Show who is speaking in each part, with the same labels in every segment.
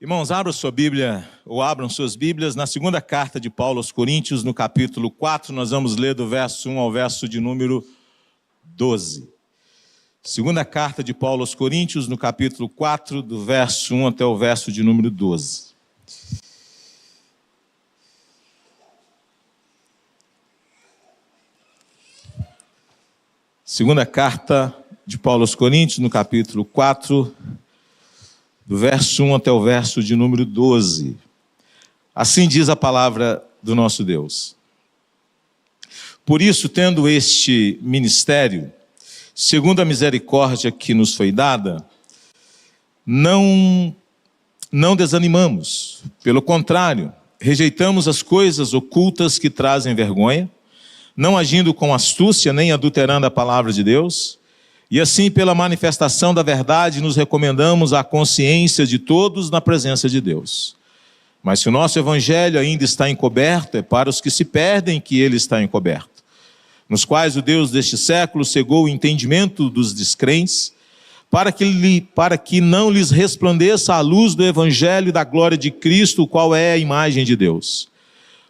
Speaker 1: Irmãos, abram sua Bíblia, ou abram suas Bíblias, na segunda carta de Paulo aos Coríntios, no capítulo 4, nós vamos ler do verso 1 ao verso de número 12. Segunda carta de Paulo aos Coríntios, no capítulo 4, do verso 1 até o verso de número 12. Segunda carta de Paulo aos Coríntios, no capítulo 4, do verso 1 até o verso de número 12. Assim diz a palavra do nosso Deus. Por isso, tendo este ministério, segundo a misericórdia que nos foi dada, não desanimamos. Pelo contrário, rejeitamos as coisas ocultas que trazem vergonha, não agindo com astúcia nem adulterando a palavra de Deus, e assim, pela manifestação da verdade, nos recomendamos à consciência de todos na presença de Deus. Mas se o nosso evangelho ainda está encoberto, é para os que se perdem que ele está encoberto, nos quais o Deus deste século cegou o entendimento dos descrentes, para que não lhes resplandeça a luz do evangelho da glória de Cristo, o qual é a imagem de Deus.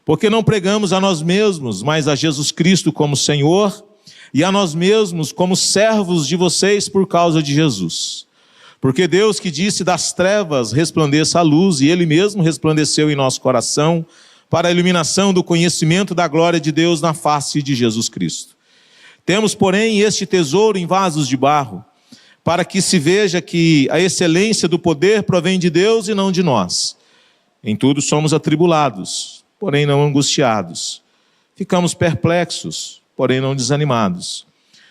Speaker 1: Porque não pregamos a nós mesmos, mas a Jesus Cristo como Senhor, e a nós mesmos como servos de vocês por causa de Jesus. Porque Deus que disse das trevas resplandeça a luz, e Ele mesmo resplandeceu em nosso coração, para a iluminação do conhecimento da glória de Deus na face de Jesus Cristo. Temos, porém, este tesouro em vasos de barro, para que se veja que a excelência do poder provém de Deus e não de nós. Em tudo somos atribulados, porém não angustiados. Ficamos perplexos, porém não desanimados.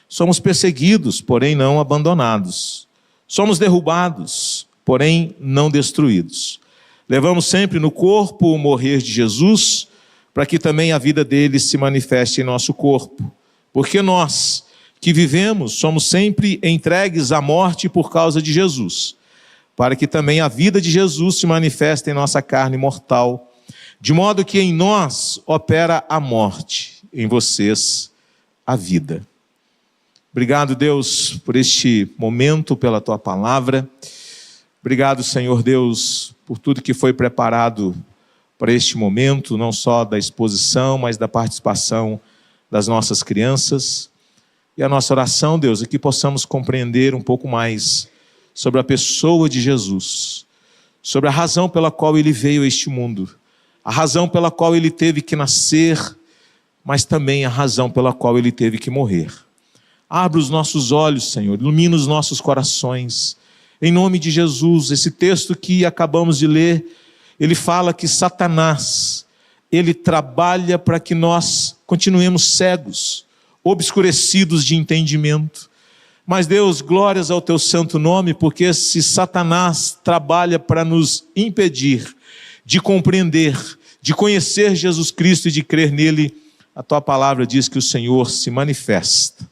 Speaker 1: Somos perseguidos, porém não abandonados. Somos derrubados, porém não destruídos. Levamos sempre no corpo o morrer de Jesus, para que também a vida dele se manifeste em nosso corpo. Porque nós, que vivemos, somos sempre entregues à morte por causa de Jesus, para que também a vida de Jesus se manifeste em nossa carne mortal, de modo que em nós opera a morte, em vocês a vida. Obrigado, Deus, por este momento, pela Tua palavra. Obrigado, Senhor Deus, por tudo que foi preparado para este momento, não só da exposição, mas da participação das nossas crianças. E a nossa oração, Deus, é que possamos compreender um pouco mais sobre a pessoa de Jesus, sobre a razão pela qual Ele veio a este mundo, a razão pela qual Ele teve que nascer, mas também a razão pela qual Ele teve que morrer. Abra os nossos olhos, Senhor, ilumina os nossos corações. Em nome de Jesus, esse texto que acabamos de ler, ele fala que Satanás, ele trabalha para que nós continuemos cegos, obscurecidos de entendimento. Mas Deus, glórias ao Teu santo nome, porque se Satanás trabalha para nos impedir de compreender, de conhecer Jesus Cristo e de crer nele, a Tua palavra diz que o Senhor se manifesta.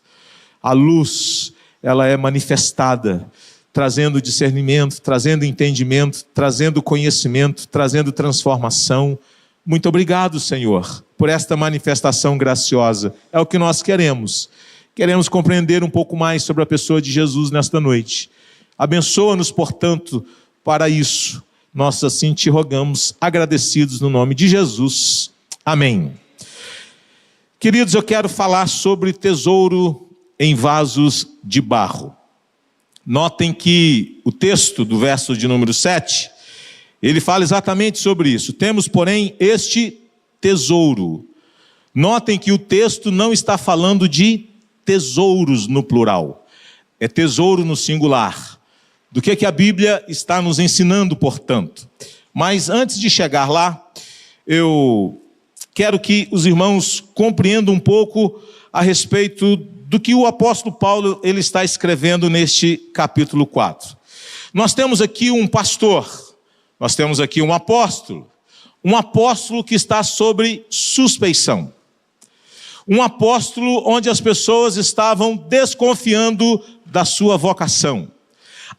Speaker 1: A luz, ela é manifestada, trazendo discernimento, trazendo entendimento, trazendo conhecimento, trazendo transformação. Muito obrigado, Senhor, por esta manifestação graciosa. É o que nós queremos. Queremos compreender um pouco mais sobre a pessoa de Jesus nesta noite. Abençoa-nos, portanto, para isso. Nós assim te rogamos, agradecidos no nome de Jesus. Amém. Queridos, eu quero falar sobre tesouro em vasos de barro. Notem que o texto do verso de número 7, ele fala exatamente sobre isso. Temos, porém, este tesouro. Notem que o texto não está falando de tesouros no plural. É tesouro no singular. Do que a Bíblia está nos ensinando, portanto. Mas antes de chegar lá, eu quero que os irmãos compreendam um pouco a respeito do que o apóstolo Paulo ele está escrevendo neste capítulo 4. Nós temos aqui um pastor, nós temos aqui um apóstolo que está sobre suspeição. Um apóstolo onde as pessoas estavam desconfiando da sua vocação.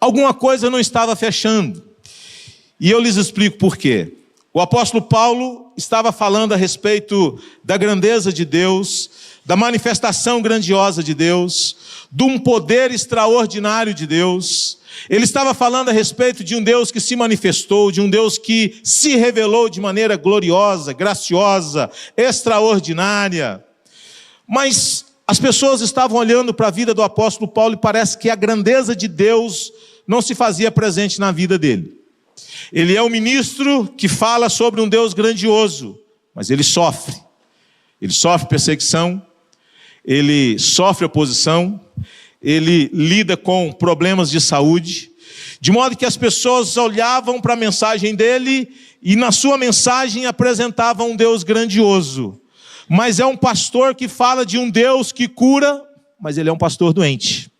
Speaker 1: Alguma coisa não estava fechando. E eu lhes explico por quê. O apóstolo Paulo estava falando a respeito da grandeza de Deus, da manifestação grandiosa de Deus, de um poder extraordinário de Deus, Ele estava falando a respeito de um Deus que se manifestou, de um Deus que se revelou de maneira gloriosa, graciosa, extraordinária. Mas as pessoas estavam olhando para a vida do apóstolo Paulo e parece que a grandeza de Deus não se fazia presente na vida dele. Ele é um ministro que fala sobre um Deus grandioso, mas ele sofre. Ele sofre perseguição, ele sofre oposição, ele lida com problemas de saúde, de modo que as pessoas olhavam para a mensagem dele e na sua mensagem apresentavam um Deus grandioso. Mas é um pastor que fala de um Deus que cura, mas ele é um pastor doente.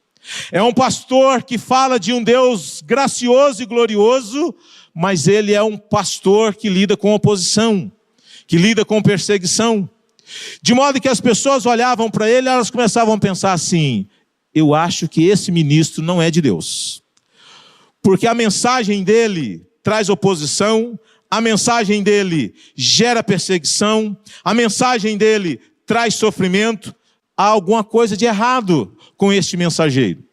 Speaker 1: É um pastor que fala de um Deus gracioso e glorioso, mas ele é um pastor que lida com oposição, que lida com perseguição. De modo que as pessoas olhavam para ele e elas começavam a pensar assim: eu acho que esse ministro não é de Deus. Porque a mensagem dele traz oposição, a mensagem dele gera perseguição, a mensagem dele traz sofrimento. Há alguma coisa de errado com este mensageiro.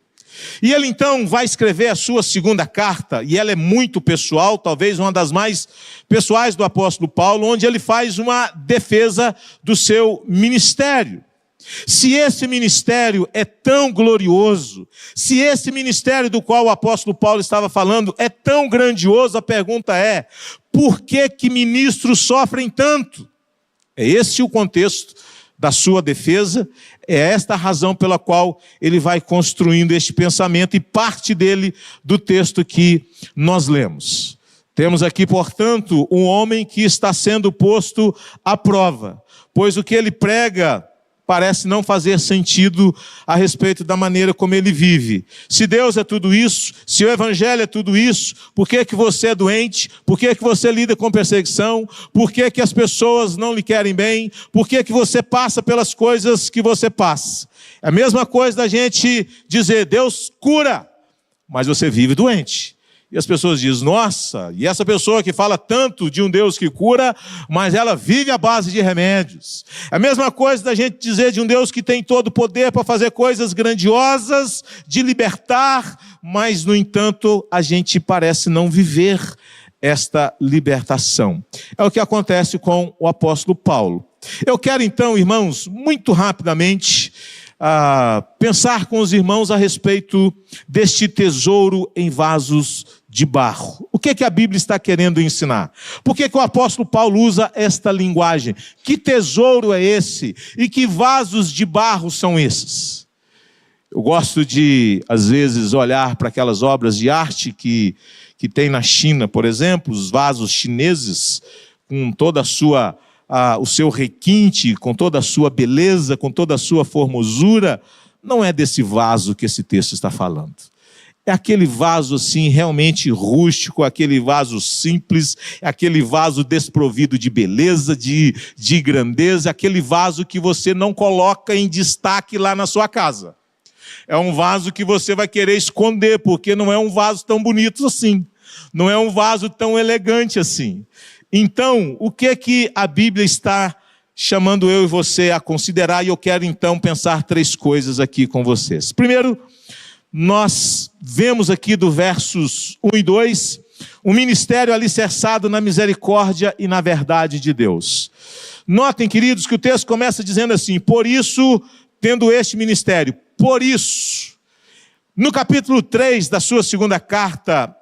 Speaker 1: E ele então vai escrever a sua segunda carta, e ela é muito pessoal, talvez uma das mais pessoais do apóstolo Paulo, onde ele faz uma defesa do seu ministério. Se esse ministério é tão glorioso, se esse ministério do qual o apóstolo Paulo estava falando é tão grandioso, a pergunta é: por que ministros sofrem tanto? É esse o contexto da sua defesa, é esta a razão pela qual ele vai construindo este pensamento, e parte dele do texto que nós lemos. Temos aqui, portanto, um homem que está sendo posto à prova, pois o que ele prega parece não fazer sentido a respeito da maneira como ele vive. Se Deus é tudo isso, se o Evangelho é tudo isso, por que você é doente? Por que você lida com perseguição? Por que as pessoas não lhe querem bem? Por que você passa pelas coisas que você passa? É a mesma coisa da gente dizer: Deus cura, mas você vive doente. E as pessoas dizem: nossa, e essa pessoa que fala tanto de um Deus que cura, mas ela vive à base de remédios. É a mesma coisa da gente dizer de um Deus que tem todo o poder para fazer coisas grandiosas, de libertar, mas, no entanto, a gente parece não viver esta libertação. É o que acontece com o apóstolo Paulo. Eu quero então, irmãos, muito rapidamente, pensar com os irmãos a respeito deste tesouro em vasos de barro. O que a Bíblia está querendo ensinar? Por que o apóstolo Paulo usa esta linguagem? Que tesouro é esse? E que vasos de barro são esses? Eu gosto de, às vezes, olhar para aquelas obras de arte que tem na China, por exemplo, os vasos chineses, com toda a sua o seu requinte, com toda a sua beleza, com toda a sua formosura. Não é desse vaso que esse texto está falando. É aquele vaso assim realmente rústico, aquele vaso simples, aquele vaso desprovido de beleza, de grandeza, aquele vaso que você não coloca em destaque lá na sua casa. É um vaso que você vai querer esconder, porque não é um vaso tão bonito assim, não é um vaso tão elegante assim. Então, o que a Bíblia está chamando eu e você a considerar? E eu quero então pensar 3 coisas aqui com vocês. Primeiro, nós vemos aqui do versos 1 e 2, um ministério alicerçado na misericórdia e na verdade de Deus. Notem, queridos, que o texto começa dizendo assim: por isso, tendo este ministério, por isso. No capítulo 3 da sua segunda carta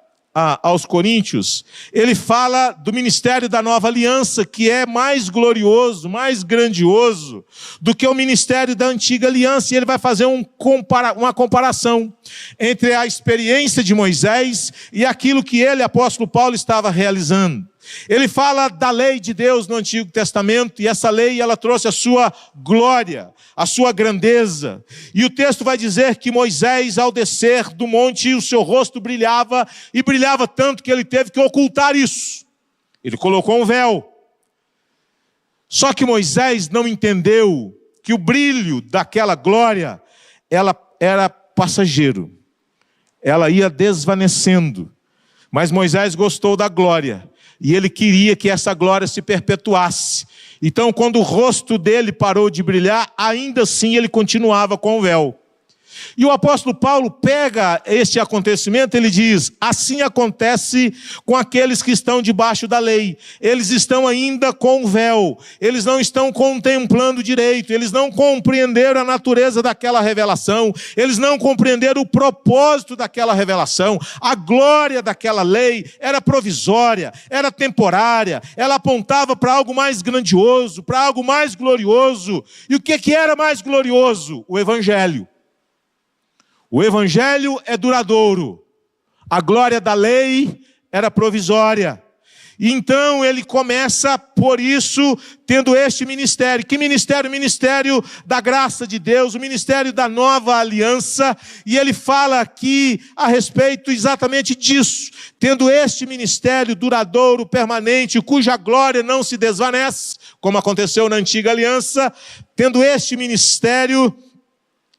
Speaker 1: aos Coríntios, ele fala do ministério da nova aliança, que é mais glorioso, mais grandioso do que o ministério da antiga aliança, e ele vai fazer uma comparação entre a experiência de Moisés e aquilo que ele, apóstolo Paulo, estava realizando. Ele fala da lei de Deus no Antigo Testamento, e essa lei ela trouxe a sua glória, a sua grandeza. E o texto vai dizer que Moisés, ao descer do monte, o seu rosto brilhava, e brilhava tanto que ele teve que ocultar isso. Ele colocou um véu. Só que Moisés não entendeu que o brilho daquela glória, ela era passageiro. Ela ia desvanecendo. Mas Moisés gostou da glória. E ele queria que essa glória se perpetuasse. Então, quando o rosto dele parou de brilhar, ainda assim ele continuava com o véu. E o apóstolo Paulo pega este acontecimento, ele diz: assim acontece com aqueles que estão debaixo da lei. Eles estão ainda com o véu, eles não estão contemplando direito, eles não compreenderam a natureza daquela revelação, eles não compreenderam o propósito daquela revelação. A glória daquela lei era provisória, era temporária, ela apontava para algo mais grandioso, para algo mais glorioso. E o que era mais glorioso? O Evangelho. O Evangelho é duradouro, a glória da lei era provisória. E então ele começa, por isso, tendo este ministério. Que ministério? O ministério da graça de Deus, o ministério da nova aliança. E ele fala aqui a respeito exatamente disso. Tendo este ministério duradouro, permanente, cuja glória não se desvanece, como aconteceu na antiga aliança. Tendo este ministério,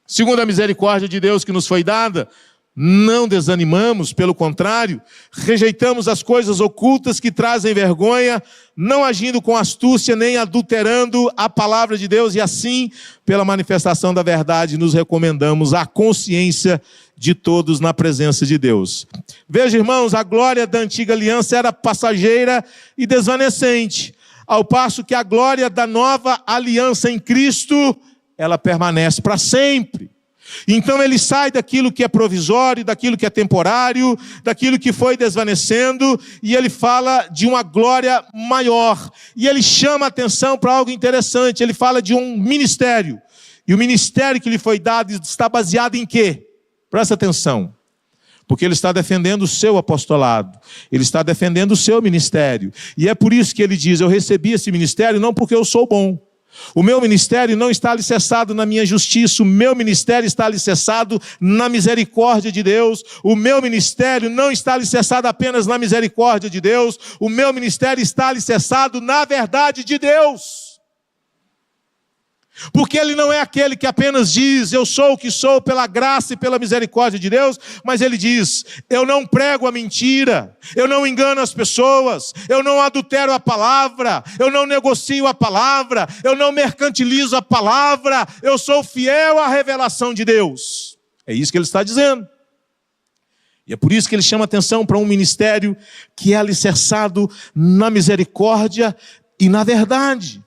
Speaker 1: segundo a misericórdia de Deus que nos foi dada, não desanimamos, pelo contrário, rejeitamos as coisas ocultas que trazem vergonha, não agindo com astúcia nem adulterando a palavra de Deus, e assim, pela manifestação da verdade, nos recomendamos à consciência de todos na presença de Deus. Veja, irmãos, a glória da antiga aliança era passageira e desvanecente, ao passo que a glória da nova aliança em Cristo, ela permanece para sempre. Então ele sai daquilo que é provisório, daquilo que é temporário, daquilo que foi desvanecendo, e ele fala de uma glória maior. E ele chama a atenção para algo interessante, ele fala de um ministério. E o ministério que lhe foi dado está baseado em quê? Presta atenção. Porque ele está defendendo o seu apostolado, ele está defendendo o seu ministério. E é por isso que ele diz: eu recebi esse ministério não porque eu sou bom. O meu ministério não está alicerçado na minha justiça, o meu ministério está alicerçado na misericórdia de Deus. O meu ministério não está alicerçado apenas na misericórdia de Deus, o meu ministério está alicerçado na verdade de Deus. Porque ele não é aquele que apenas diz: eu sou o que sou pela graça e pela misericórdia de Deus, mas ele diz: eu não prego a mentira, eu não engano as pessoas, eu não adultero a palavra, eu não negocio a palavra, eu não mercantilizo a palavra, eu sou fiel à revelação de Deus. É isso que ele está dizendo. E é por isso que ele chama atenção para um ministério que é alicerçado na misericórdia e na verdade.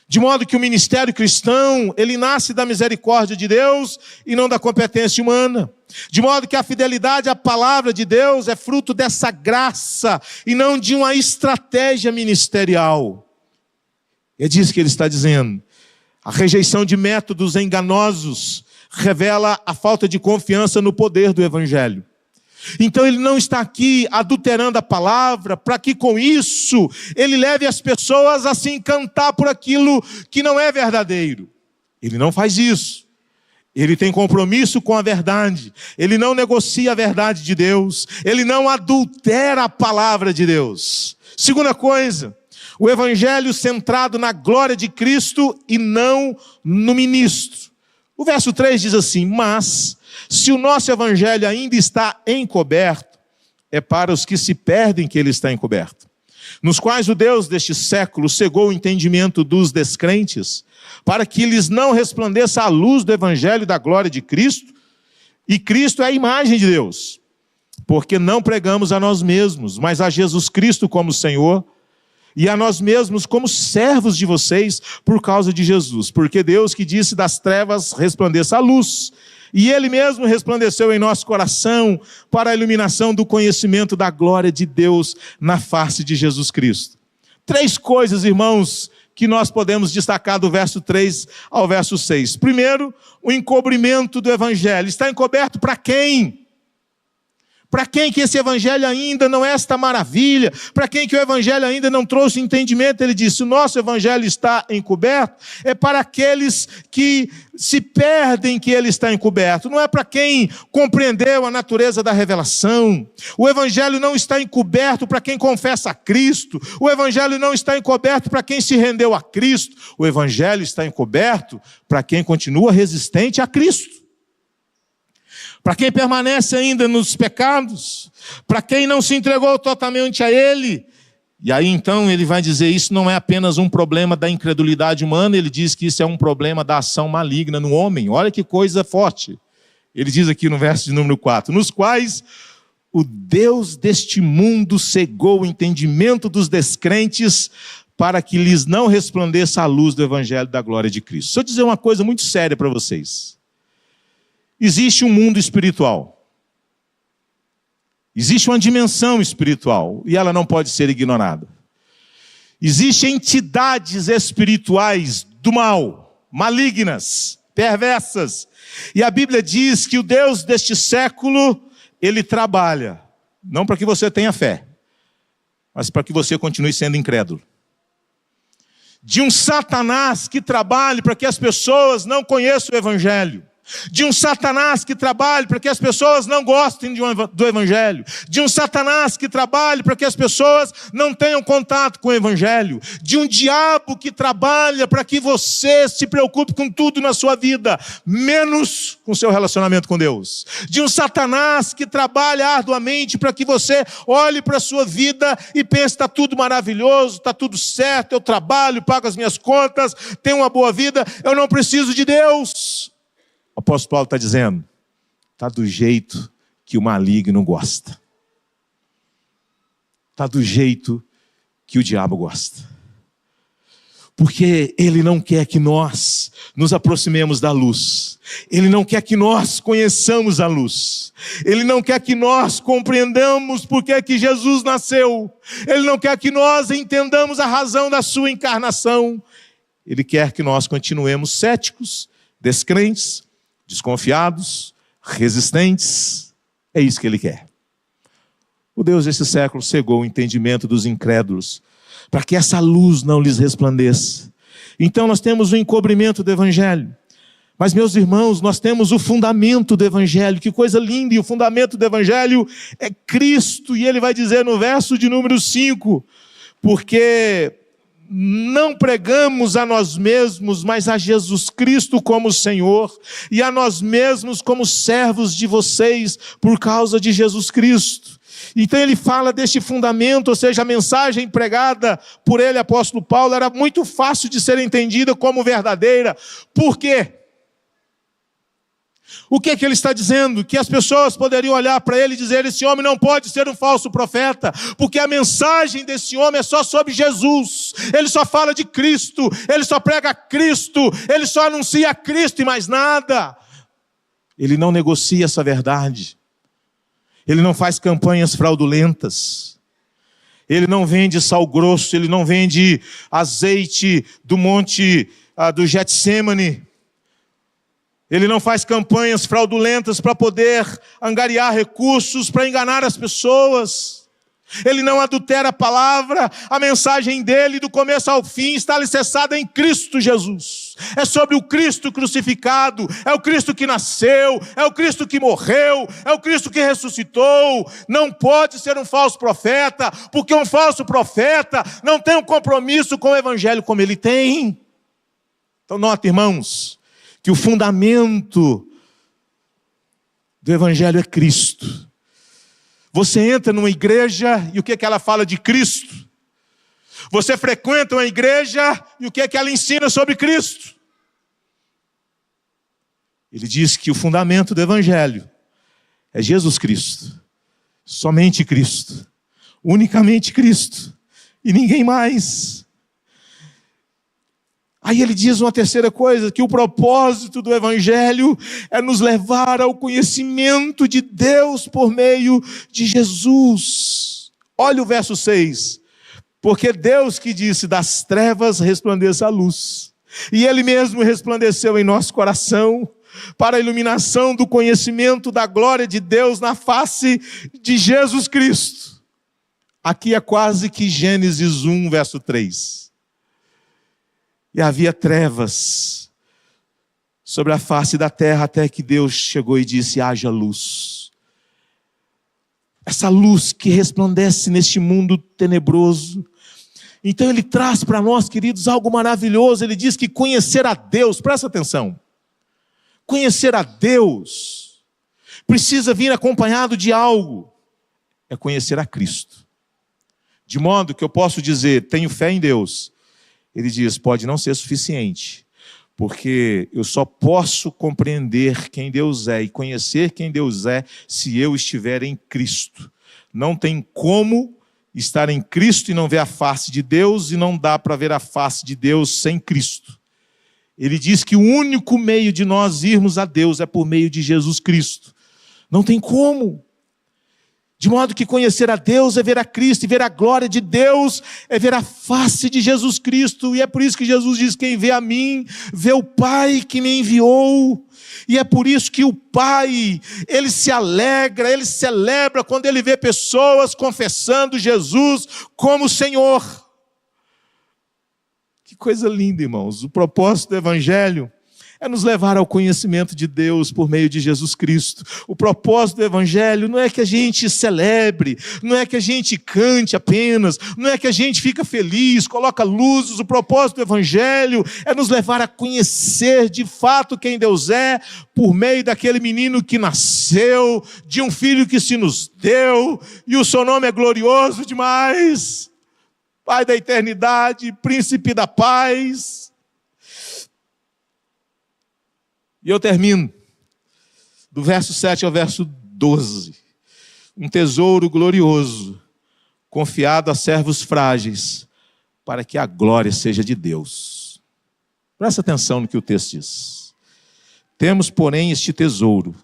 Speaker 1: De modo que o ministério cristão, ele nasce da misericórdia de Deus e não da competência humana. De modo que a fidelidade à palavra de Deus é fruto dessa graça e não de uma estratégia ministerial. É disso que ele está dizendo. A rejeição de métodos enganosos revela a falta de confiança no poder do Evangelho. Então ele não está aqui adulterando a palavra para que com isso ele leve as pessoas a se encantar por aquilo que não é verdadeiro. Ele não faz isso. Ele tem compromisso com a verdade. Ele não negocia a verdade de Deus. Ele não adultera a palavra de Deus. Segunda coisa, o evangelho centrado na glória de Cristo e não no ministro. O verso 3 diz assim: mas se o nosso evangelho ainda está encoberto, é para os que se perdem que ele está encoberto, nos quais o Deus deste século cegou o entendimento dos descrentes, para que lhes não resplandeça a luz do evangelho da glória de Cristo, e Cristo é a imagem de Deus, porque não pregamos a nós mesmos, mas a Jesus Cristo como Senhor, e a nós mesmos como servos de vocês por causa de Jesus, porque Deus que disse das trevas resplandeça a luz, e Ele mesmo resplandeceu em nosso coração para a iluminação do conhecimento da glória de Deus na face de Jesus Cristo. 3 coisas, irmãos, que nós podemos destacar do verso 3 ao verso 6. Primeiro, o encobrimento do evangelho. Está encoberto para quem? Para quem que esse evangelho ainda não é esta maravilha? Para quem que o evangelho ainda não trouxe entendimento? Ele disse: o nosso evangelho está encoberto. É para aqueles que se perdem que ele está encoberto. Não é para quem compreendeu a natureza da revelação. O evangelho não está encoberto para quem confessa a Cristo. O evangelho não está encoberto para quem se rendeu a Cristo. O evangelho está encoberto para quem continua resistente a Cristo. Para quem permanece ainda nos pecados, para quem não se entregou totalmente a Ele. E aí então ele vai dizer: isso não é apenas um problema da incredulidade humana, ele diz que isso é um problema da ação maligna no homem. Olha que coisa forte. Ele diz aqui no verso de número 4, nos quais o Deus deste mundo cegou o entendimento dos descrentes para que lhes não resplandeça a luz do evangelho da glória de Cristo. Deixa eu dizer uma coisa muito séria para vocês. Existe um mundo espiritual. Existe uma dimensão espiritual e ela não pode ser ignorada. Existem entidades espirituais do mal, malignas, perversas. E a Bíblia diz que o Deus deste século, ele trabalha, não para que você tenha fé, mas para que você continue sendo incrédulo. De um Satanás que trabalhe para que as pessoas não conheçam o evangelho. De um Satanás que trabalhe para que as pessoas não gostem do evangelho. De um Satanás que trabalhe para que as pessoas não tenham contato com o evangelho. De um diabo que trabalha para que você se preocupe com tudo na sua vida, menos com seu relacionamento com Deus. De um Satanás que trabalha arduamente para que você olhe para a sua vida e pense, está tudo maravilhoso, está tudo certo, eu trabalho, pago as minhas contas, tenho uma boa vida, eu não preciso de Deus. O apóstolo Paulo está dizendo, está do jeito que o maligno gosta. Está do jeito que o diabo gosta. Porque ele não quer que nós nos aproximemos da luz. Ele não quer que nós conheçamos a luz. Ele não quer que nós compreendamos por que Jesus nasceu. Ele não quer que nós entendamos a razão da sua encarnação. Ele quer que nós continuemos céticos, descrentes, desconfiados, resistentes. É isso que ele quer. O Deus desse século cegou o entendimento dos incrédulos, para que essa luz não lhes resplandeça. Então nós temos o encobrimento do evangelho. Mas, meus irmãos, nós temos o fundamento do evangelho. Que coisa linda! E o fundamento do evangelho é Cristo. E ele vai dizer no verso de número 5, porque não pregamos a nós mesmos, mas a Jesus Cristo como Senhor, e a nós mesmos como servos de vocês, por causa de Jesus Cristo. Então ele fala deste fundamento, ou seja, a mensagem pregada por ele, apóstolo Paulo, era muito fácil de ser entendida como verdadeira. Por quê? O que é que ele está dizendo? Que as pessoas poderiam olhar para ele e dizer, esse homem não pode ser um falso profeta, porque a mensagem desse homem é só sobre Jesus. Ele só fala de Cristo, ele só prega Cristo, ele só anuncia Cristo e mais nada. Ele não negocia essa verdade. Ele não faz campanhas fraudulentas. Ele não vende sal grosso, ele não vende azeite do monte do Getsemane. Ele não faz campanhas fraudulentas para poder angariar recursos, para enganar as pessoas. Ele não adultera a palavra. A mensagem dele, do começo ao fim, está alicerçada em Cristo Jesus. É sobre o Cristo crucificado, é o Cristo que nasceu, é o Cristo que morreu, é o Cristo que ressuscitou. Não pode ser um falso profeta, porque um falso profeta não tem um compromisso com o evangelho como ele tem. Então nota, irmãos, que o fundamento do evangelho é Cristo. Você entra numa igreja e o que é que ela fala de Cristo? Você frequenta uma igreja e o que é que ela ensina sobre Cristo? Ele diz que o fundamento do evangelho é Jesus Cristo. Somente Cristo. Unicamente Cristo. E ninguém mais. Aí ele diz uma terceira coisa, que o propósito do evangelho é nos levar ao conhecimento de Deus por meio de Jesus. Olha o verso 6. Porque Deus que disse, das trevas resplandeça a luz. E ele mesmo resplandeceu em nosso coração, para a iluminação do conhecimento da glória de Deus na face de Jesus Cristo. Aqui é quase que Gênesis 1, verso 3. E havia trevas sobre a face da terra, até que Deus chegou e disse, haja luz. Essa luz que resplandece neste mundo tenebroso. Então ele traz para nós, queridos, algo maravilhoso. Ele diz que conhecer a Deus, presta atenção, conhecer a Deus precisa vir acompanhado de algo. É conhecer a Cristo. De modo que eu posso dizer, tenho fé em Deus. Ele diz, pode não ser suficiente, Porque eu só posso compreender quem Deus é e conhecer quem Deus é se eu estiver em Cristo. Não tem como estar em Cristo e não ver a face de Deus, e não dá para ver a face de Deus sem Cristo. Ele diz que o único meio de nós irmos a Deus é por meio de Jesus Cristo. Não tem como. De modo que conhecer a Deus é ver a Cristo, e ver a glória de Deus é ver a face de Jesus Cristo. E é por isso que Jesus diz: quem vê a mim, vê o Pai que me enviou. E é por isso que o Pai, Ele se alegra, Ele celebra quando Ele vê pessoas confessando Jesus como Senhor. Que coisa linda, irmãos. O propósito do Evangelho é nos levar ao conhecimento de Deus por meio de Jesus Cristo. O propósito do Evangelho não é que a gente celebre, não é que a gente cante apenas, não é que a gente fica feliz, coloca luzes. O propósito do Evangelho é nos levar a conhecer de fato quem Deus é, por meio daquele menino que nasceu, de um filho que se nos deu, e o seu nome é glorioso demais. Pai da eternidade, príncipe da paz. E eu termino, do verso 7 ao verso 12. Um tesouro glorioso, confiado a servos frágeis, para que a glória seja de Deus. Presta atenção no que o texto diz. Temos, porém, este tesouro.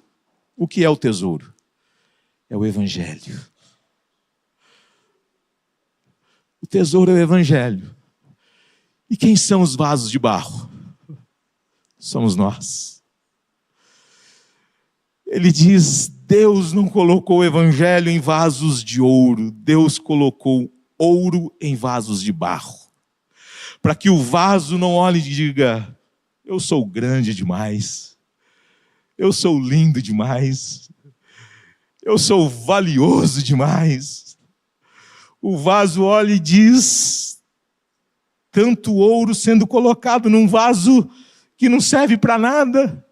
Speaker 1: O que é o tesouro? É o Evangelho. O tesouro é o Evangelho. E quem são os vasos de barro? Somos nós. Ele diz: Deus não colocou o Evangelho em vasos de ouro, Deus colocou ouro em vasos de barro, para que o vaso não olhe e diga: eu sou grande demais, eu sou lindo demais, eu sou valioso demais. O vaso olha e diz: tanto ouro sendo colocado num vaso que não serve para nada,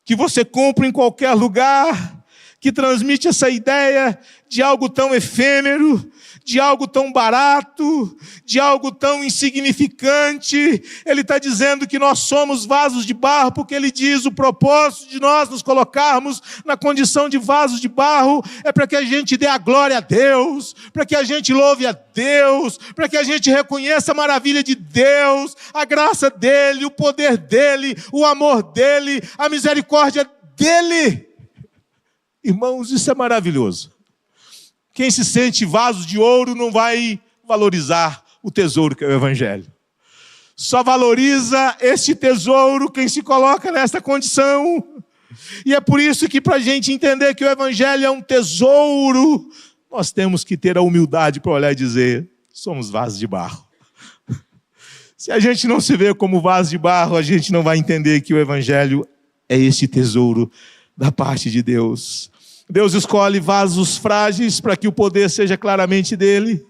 Speaker 1: que você compra em qualquer lugar, que transmite essa ideia de algo tão efêmero, de algo tão barato, de algo tão insignificante. Ele está dizendo que nós somos vasos de barro, porque ele diz: o propósito de nós nos colocarmos na condição de vasos de barro é para que a gente dê a glória a Deus, para que a gente louve a Deus, para que a gente reconheça a maravilha de Deus, a graça dele, o poder dele, o amor dele, a misericórdia dele. Irmãos, isso é maravilhoso. Quem se sente vaso de ouro não vai valorizar o tesouro que é o Evangelho. Só valoriza este tesouro quem se coloca nesta condição. E é por isso que, para a gente entender que o Evangelho é um tesouro, nós temos que ter a humildade para olhar e dizer: somos vasos de barro. Se a gente não se vê como vaso de barro, a gente não vai entender que o Evangelho é este tesouro da parte de Deus. Deus escolhe vasos frágeis para que o poder seja claramente dele.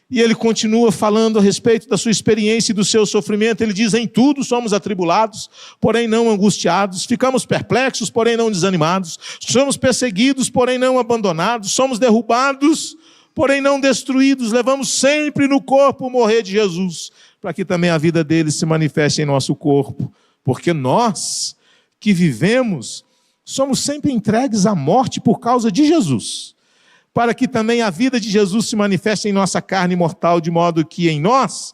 Speaker 1: E ele continua falando a respeito da sua experiência e do seu sofrimento. Ele diz: em tudo somos atribulados, porém não angustiados. Ficamos perplexos, porém não desanimados. Somos perseguidos, porém não abandonados. Somos derrubados, porém não destruídos. Levamos sempre no corpo o morrer de Jesus, para que também a vida dele se manifeste em nosso corpo. Porque nós que vivemos somos sempre entregues à morte por causa de Jesus, para que também a vida de Jesus se manifeste em nossa carne mortal, de modo que em nós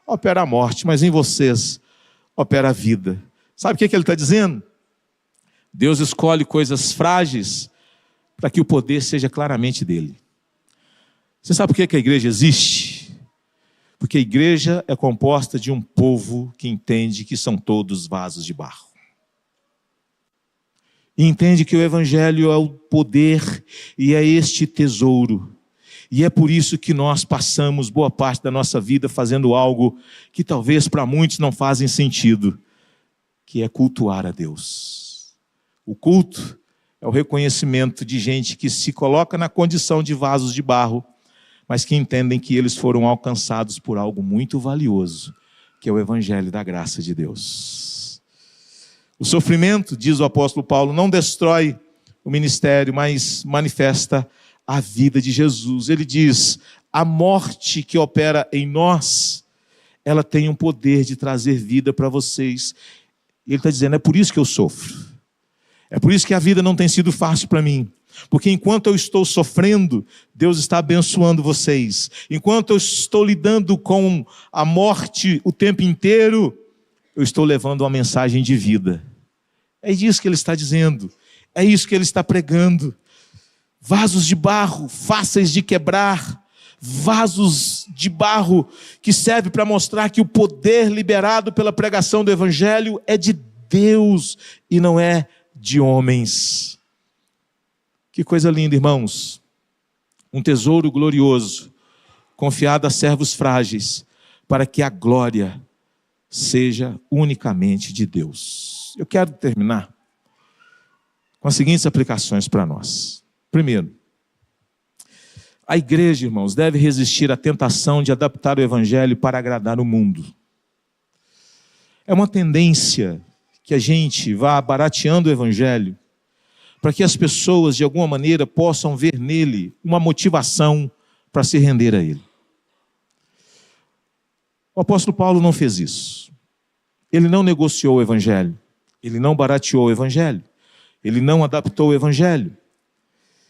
Speaker 1: opera a morte, mas em vocês opera a vida. Sabe o que ele está dizendo? Deus escolhe coisas frágeis para que o poder seja claramente dele. Você sabe por que a igreja existe? Porque a igreja é composta de um povo que entende que são todos vasos de barro. E entende que o Evangelho é o poder e é este tesouro. E é por isso que nós passamos boa parte da nossa vida fazendo algo que talvez para muitos não fazem sentido, que é cultuar a Deus. O culto é o reconhecimento de gente que se coloca na condição de vasos de barro, mas que entendem que eles foram alcançados por algo muito valioso, que é o Evangelho da graça de Deus. O sofrimento, diz o apóstolo Paulo, não destrói o ministério, mas manifesta a vida de Jesus. Ele diz: a morte que opera em nós ela tem um poder de trazer vida para vocês. E ele está dizendo, é por isso que eu sofro. É por isso que a vida não tem sido fácil para mim. Porque enquanto eu estou sofrendo, Deus está abençoando vocês. Enquanto eu estou lidando com a morte o tempo inteiro, eu estou levando uma mensagem de vida. É isso que ele está dizendo. É isso que ele está pregando. Vasos de barro, fáceis de quebrar. Vasos de barro que serve para mostrar que o poder liberado pela pregação do Evangelho é de Deus e não é de homens. Que coisa linda, irmãos. Um tesouro glorioso, confiado a servos frágeis, para que a glória seja unicamente de Deus. Eu quero terminar com as seguintes aplicações para nós. Primeiro, a igreja, irmãos, deve resistir à tentação de adaptar o Evangelho para agradar o mundo. É uma tendência que a gente vá barateando o Evangelho para que as pessoas, de alguma maneira, possam ver nele uma motivação para se render a ele. O apóstolo Paulo não fez isso. Ele não negociou o Evangelho. Ele não barateou o Evangelho. Ele não adaptou o Evangelho.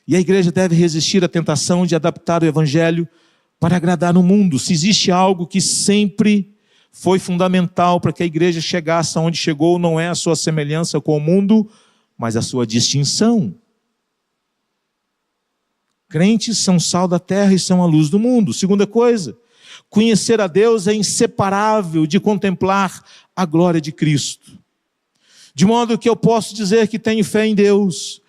Speaker 1: E a igreja deve resistir à tentação de adaptar o Evangelho para agradar o mundo. Se existe algo que sempre foi fundamental para que a igreja chegasse aonde chegou, não é a sua semelhança com o mundo, mas a sua distinção. Crentes são sal da terra e são a luz do mundo. Segunda coisa, conhecer a Deus é inseparável de contemplar a glória de Cristo. De modo que eu posso dizer que tenho fé em Deus,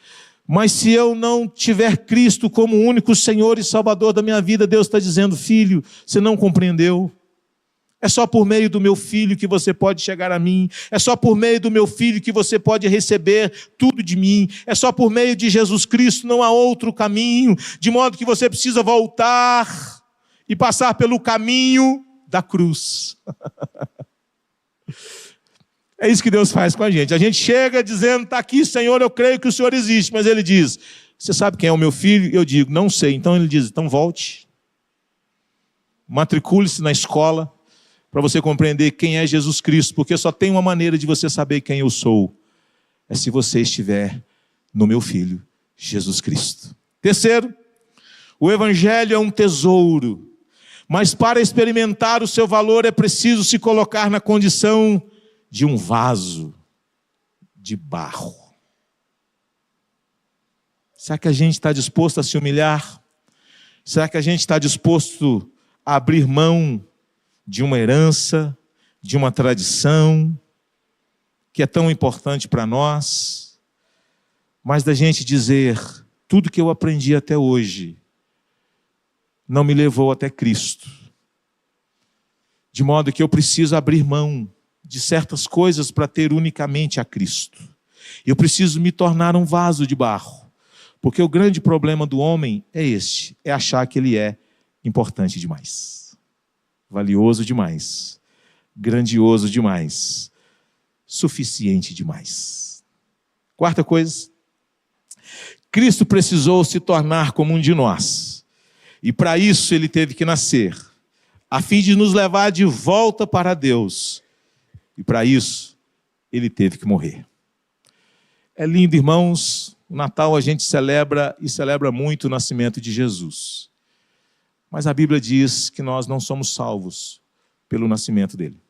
Speaker 1: mas se eu não tiver Cristo como o único Senhor e Salvador da minha vida, Deus está dizendo, filho, você não compreendeu. É só por meio do meu filho que você pode chegar a mim. É só por meio do meu filho que você pode receber tudo de mim. É só por meio de Jesus Cristo, não há outro caminho. De modo que você precisa voltar e passar pelo caminho da cruz. É isso que Deus faz com a gente. A gente chega dizendo, está aqui, Senhor, eu creio que o Senhor existe. Mas Ele diz, você sabe quem é o meu filho? Eu digo, não sei. Então Ele diz, então volte. Matricule-se na escola para você compreender quem é Jesus Cristo. Porque só tem uma maneira de você saber quem eu sou. É se você estiver no meu filho, Jesus Cristo. Terceiro, o Evangelho é um tesouro. Mas para experimentar o seu valor é preciso se colocar na condição de um vaso de barro. Será que a gente está disposto a se humilhar? Será que a gente está disposto a abrir mão de uma herança, de uma tradição, que é tão importante para nós, mas da gente dizer, tudo que eu aprendi até hoje, não me levou até Cristo. De modo que eu preciso abrir mão de certas coisas para ter unicamente a Cristo. Eu preciso me tornar um vaso de barro, porque o grande problema do homem é este, é achar que ele é importante demais, valioso demais, grandioso demais, suficiente demais. Quarta coisa, Cristo precisou se tornar como um de nós, e para isso ele teve que nascer, a fim de nos levar de volta para Deus. E para isso, ele teve que morrer. É lindo, irmãos. O Natal a gente celebra e celebra muito o nascimento de Jesus. Mas a Bíblia diz que nós não somos salvos pelo nascimento dele.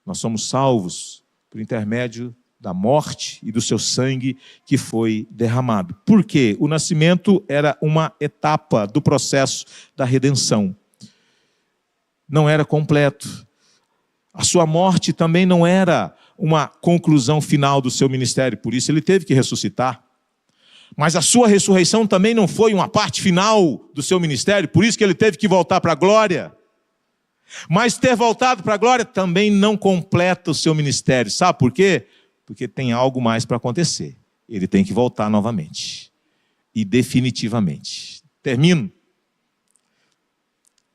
Speaker 1: Nós somos salvos por intermédio da morte e do seu sangue que foi derramado. Por quê? O nascimento era uma etapa do processo da redenção. Não era completo. A sua morte também não era uma conclusão final do seu ministério, por isso ele teve que ressuscitar. Mas a sua ressurreição também não foi uma parte final do seu ministério, por isso que ele teve que voltar para a glória. Mas ter voltado para a glória também não completa o seu ministério. Sabe por quê? Porque tem algo mais para acontecer. Ele tem que voltar novamente. E definitivamente. Termino.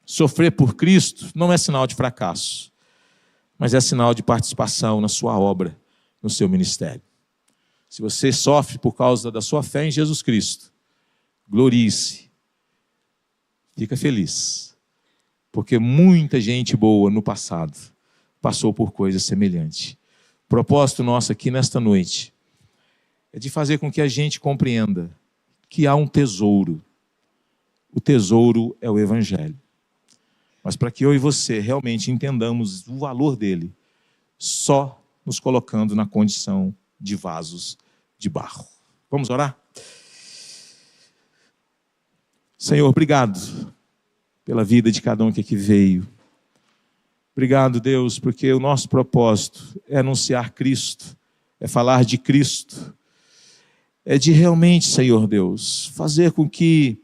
Speaker 1: Sofrer por Cristo não é sinal de fracasso, mas é sinal de participação na sua obra, no seu ministério. Se você sofre por causa da sua fé em Jesus Cristo, glorie-se, fica feliz, porque muita gente boa no passado passou por coisa semelhante. O propósito nosso aqui nesta noite é de fazer com que a gente compreenda que há um tesouro. O tesouro é o Evangelho. Mas para que eu e você realmente entendamos o valor dele, só nos colocando na condição de vasos de barro. Vamos orar? Senhor, obrigado pela vida de cada um que aqui veio. Obrigado, Deus, porque o nosso propósito é anunciar Cristo, é falar de Cristo, é de realmente, Senhor Deus, fazer com que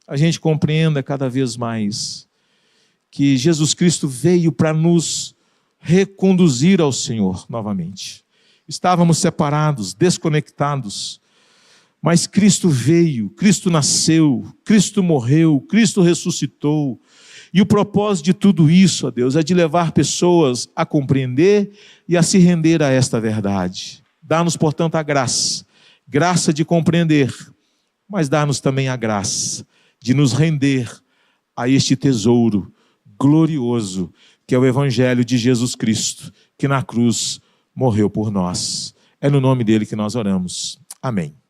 Speaker 1: a gente compreenda cada vez mais que Jesus Cristo veio para nos reconduzir ao Senhor novamente. Estávamos separados, desconectados, mas Cristo veio, Cristo nasceu, Cristo morreu, Cristo ressuscitou. E o propósito de tudo isso, ó Deus, é de levar pessoas a compreender e a se render a esta verdade. Dá-nos, portanto, a graça de compreender, mas dá-nos também a graça de nos render a este tesouro glorioso, que é o Evangelho de Jesus Cristo, que na cruz morreu por nós. É no nome dele que nós oramos. Amém.